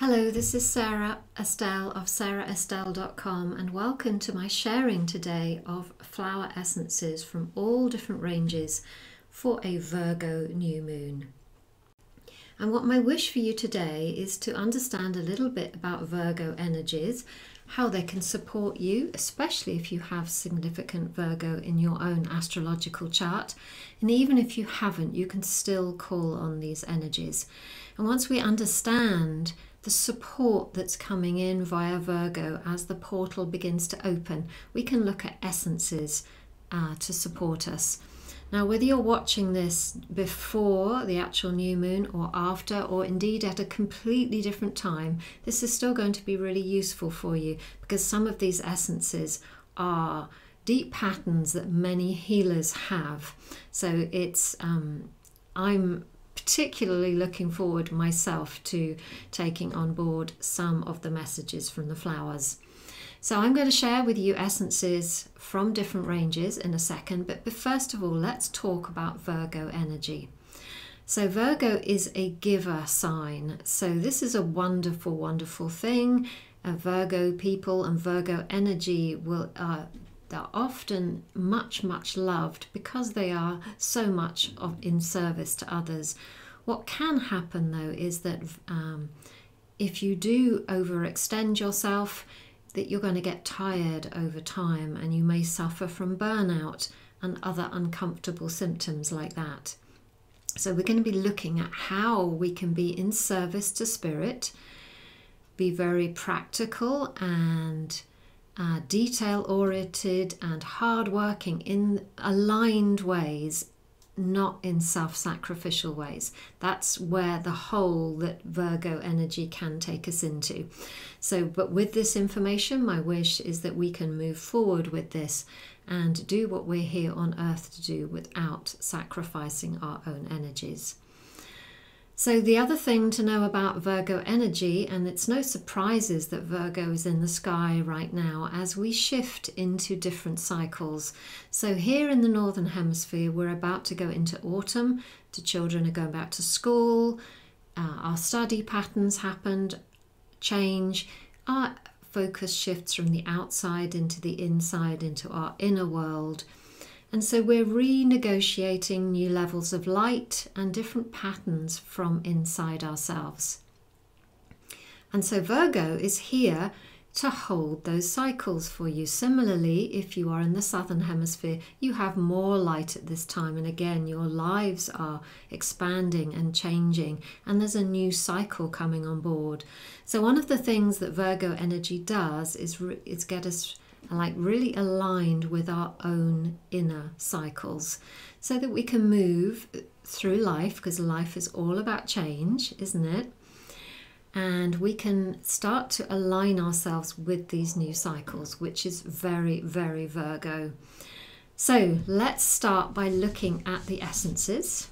Hello, this is Sara Estelle of saraestelle.com and welcome to my sharing today of flower essences from all different ranges for a Virgo new moon. And what my wish for you today is to understand a little bit about Virgo energies, how they can support you, especially if you have significant Virgo in your own astrological chart. And even if you haven't, you can still call on these energies. And once we understand the support that's coming in via Virgo as the portal begins to open, we can look at essences to support us. Now, whether you're watching this before the actual new moon or after, or indeed at a completely different time, this is still going to be really useful for you because some of these essences are deep patterns that many healers have. So it's I'm particularly looking forward myself to taking on board some of the messages from the flowers. So I'm going to share with you essences from different ranges in a second, but first of all, let's talk about Virgo energy. So Virgo is a giver sign. So this is a wonderful, wonderful thing. Virgo people and Virgo energy they're often much loved because they are so much in service to others. What can happen though is that if you do overextend yourself, that you're going to get tired over time and you may suffer from burnout and other uncomfortable symptoms like that. So we're going to be looking at how we can be in service to spirit, be very practical and detail-oriented and hard-working in aligned ways, not in self-sacrificial ways. That's where the hole that Virgo energy can take us into. So, but with this information, my wish is that we can move forward with this and do what we're here on earth to do without sacrificing our own energies. So the other thing to know about Virgo energy, and it's no surprises that Virgo is in the sky right now as we shift into different cycles. So here in the Northern Hemisphere, we're about to go into autumn. The children are going back to school. Our study patterns change. Our focus shifts from the outside into the inside, into our inner world. And so we're renegotiating new levels of light and different patterns from inside ourselves. And so Virgo is here to hold those cycles for you. Similarly, if you are in the Southern Hemisphere, you have more light at this time. And again, your lives are expanding and changing, and there's a new cycle coming on board. So one of the things that Virgo energy does is get us really aligned with our own inner cycles so that we can move through life, because life is all about change, isn't it? And we can start to align ourselves with these new cycles, which is very, very Virgo. So let's start by looking at the essences.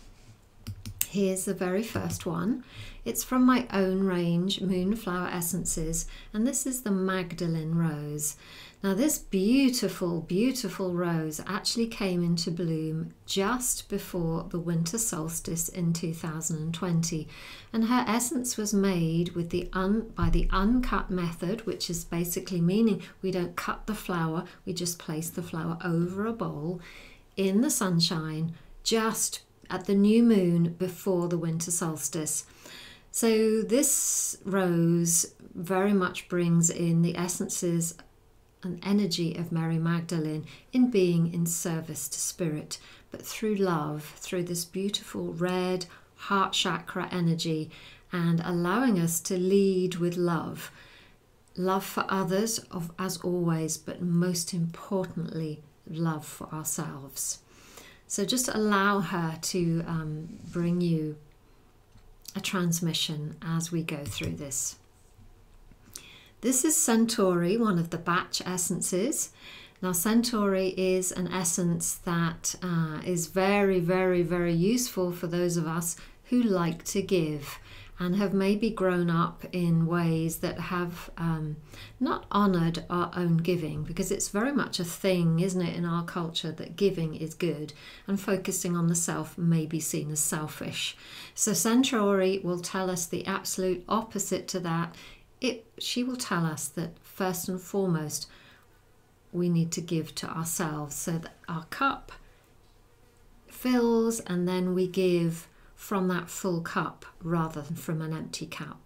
Here's the very first one. It's from my own range, Moonflower Essences, and this is the Magdalene Rose. Now this beautiful, beautiful rose actually came into bloom just before the winter solstice in 2020, and her essence was made with by the uncut method, which is basically meaning we don't cut the flower, we just place the flower over a bowl in the sunshine just at the new moon before the winter solstice. So this rose very much brings in the essences and energy of Mary Magdalene in being in service to spirit, but through love, through this beautiful red heart chakra energy, and allowing us to lead with love. Love for others, as always, but most importantly, love for ourselves. So just allow her to bring you a transmission as we go through this. This is Centauri, one of the batch essences. Now Centauri is an essence that is very, very, very useful for those of us who like to give. and have maybe grown up in ways that have not honoured our own giving, because it's very much a thing, isn't it, in our culture that giving is good and focusing on the self may be seen as selfish. So Centauri will tell us the absolute opposite to that. She will tell us that first and foremost we need to give to ourselves so that our cup fills, and then we give from that full cup rather than from an empty cup.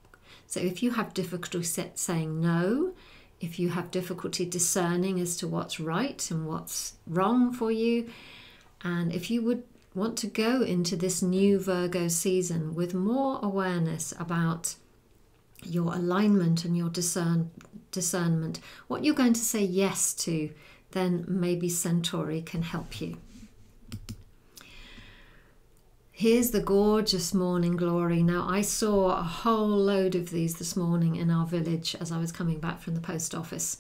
So if you have difficulty saying no, if you have difficulty discerning as to what's right and what's wrong for you, and if you would want to go into this new Virgo season with more awareness about your alignment and your discernment, what you're going to say yes to, then maybe Centauri can help you. Here's the gorgeous morning glory. Now, I saw a whole load of these this morning in our village as I was coming back from the post office.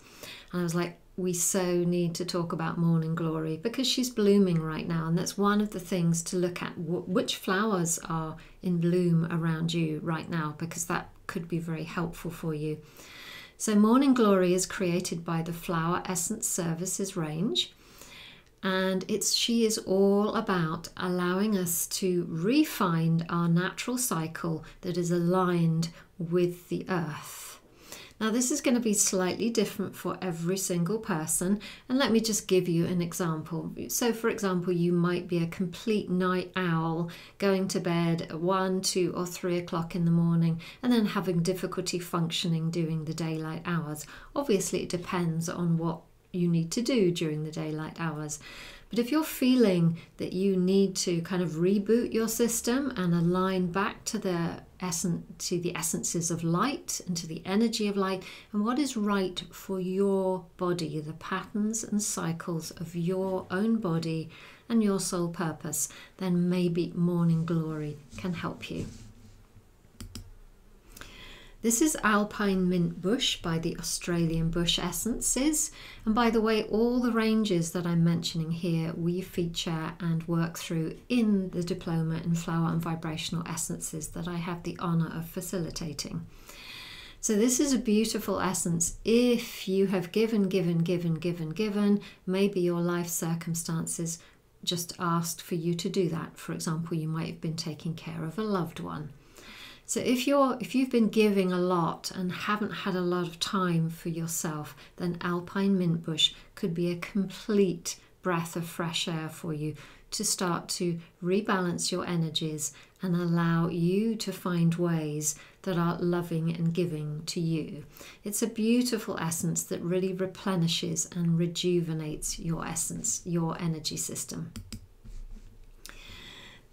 And I was like, we so need to talk about morning glory because she's blooming right now. And that's one of the things to look at, which flowers are in bloom around you right now, because that could be very helpful for you. So morning glory is created by the Flower Essence Services range. And she is all about allowing us to refine our natural cycle that is aligned with the earth. Now, this is going to be slightly different for every single person. And let me just give you an example. So, for example, you might be a complete night owl, going to bed at 1, 2 or 3 o'clock in the morning and then having difficulty functioning during the daylight hours. Obviously, it depends on what you need to do during the daylight hours. But if you're feeling that you need to kind of reboot your system and align back to the essences of light and to the energy of light and what is right for your body, the patterns and cycles of your own body and your soul purpose, then maybe morning glory can help you. This is Alpine Mint Bush by the Australian Bush Essences. And by the way, all the ranges that I'm mentioning here, we feature and work through in the Diploma in Flower and Vibrational Essences that I have the honour of facilitating. So this is a beautiful essence. If you have given, maybe your life circumstances just asked for you to do that. For example, you might have been taking care of a loved one. So if you've been giving a lot and haven't had a lot of time for yourself, then Alpine Mint Bush could be a complete breath of fresh air for you to start to rebalance your energies and allow you to find ways that are loving and giving to you. It's a beautiful essence that really replenishes and rejuvenates your essence, your energy system.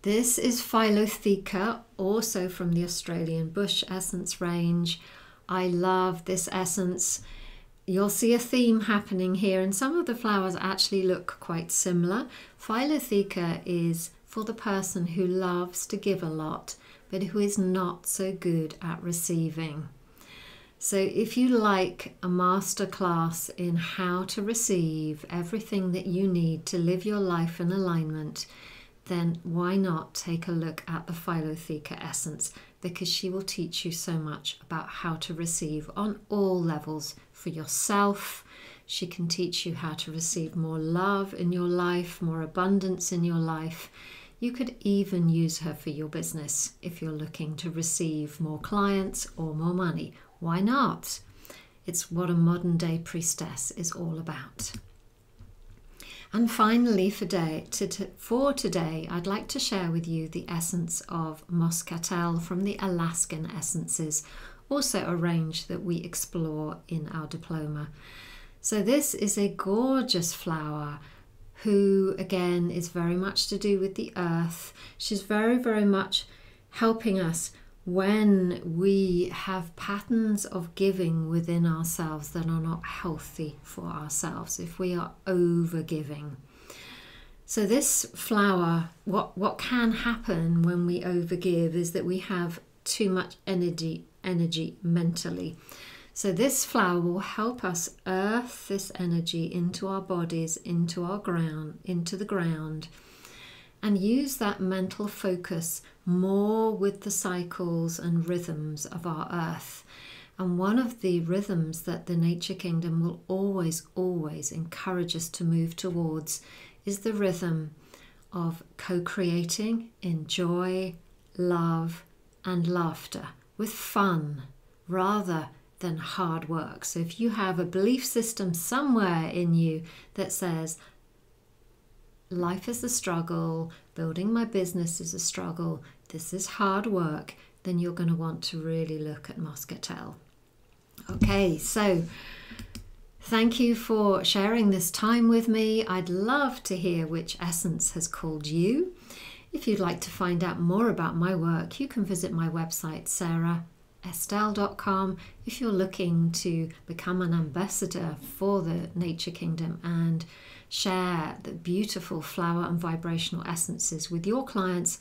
This is Philotheca, also from the Australian Bush Essence range. I love this essence. You'll see a theme happening here, and some of the flowers actually look quite similar. Philotheca is for the person who loves to give a lot, but who is not so good at receiving. So if you like a masterclass in how to receive everything that you need to live your life in alignment, then why not take a look at the Philotheca essence, because she will teach you so much about how to receive on all levels for yourself. She can teach you how to receive more love in your life, more abundance in your life. You could even use her for your business if you're looking to receive more clients or more money. Why not? It's what a modern day priestess is all about. And finally, for today, I'd like to share with you the essence of Muscatel from the Alaskan Essences, also a range that we explore in our diploma. So this is a gorgeous flower who, again, is very much to do with the earth. She's very, very much helping us when we have patterns of giving within ourselves that are not healthy for ourselves, if we are over giving. So this flower, what can happen when we overgive is that we have too much energy mentally. So this flower will help us earth this energy into our bodies, into our ground, into the ground, and use that mental focus more with the cycles and rhythms of our earth. And one of the rhythms that the nature kingdom will always encourage us to move towards is the rhythm of co-creating in joy, love, and laughter, with fun rather than hard work. So if you have a belief system somewhere in you that says, life is a struggle, building my business is a struggle, this is hard work, then you're going to want to really look at Muscatel. Okay, so thank you for sharing this time with me. I'd love to hear which essence has called you. If you'd like to find out more about my work, you can visit my website, saraestelle.com. If you're looking to become an ambassador for the Nature Kingdom and share the beautiful flower and vibrational essences with your clients,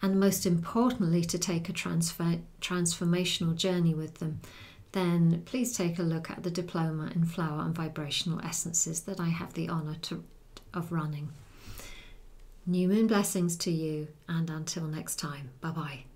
and most importantly, to take a transformational journey with them, then please take a look at the Diploma in Flower and Vibrational Essences that I have the honour of running. New moon blessings to you, and until next time, bye-bye.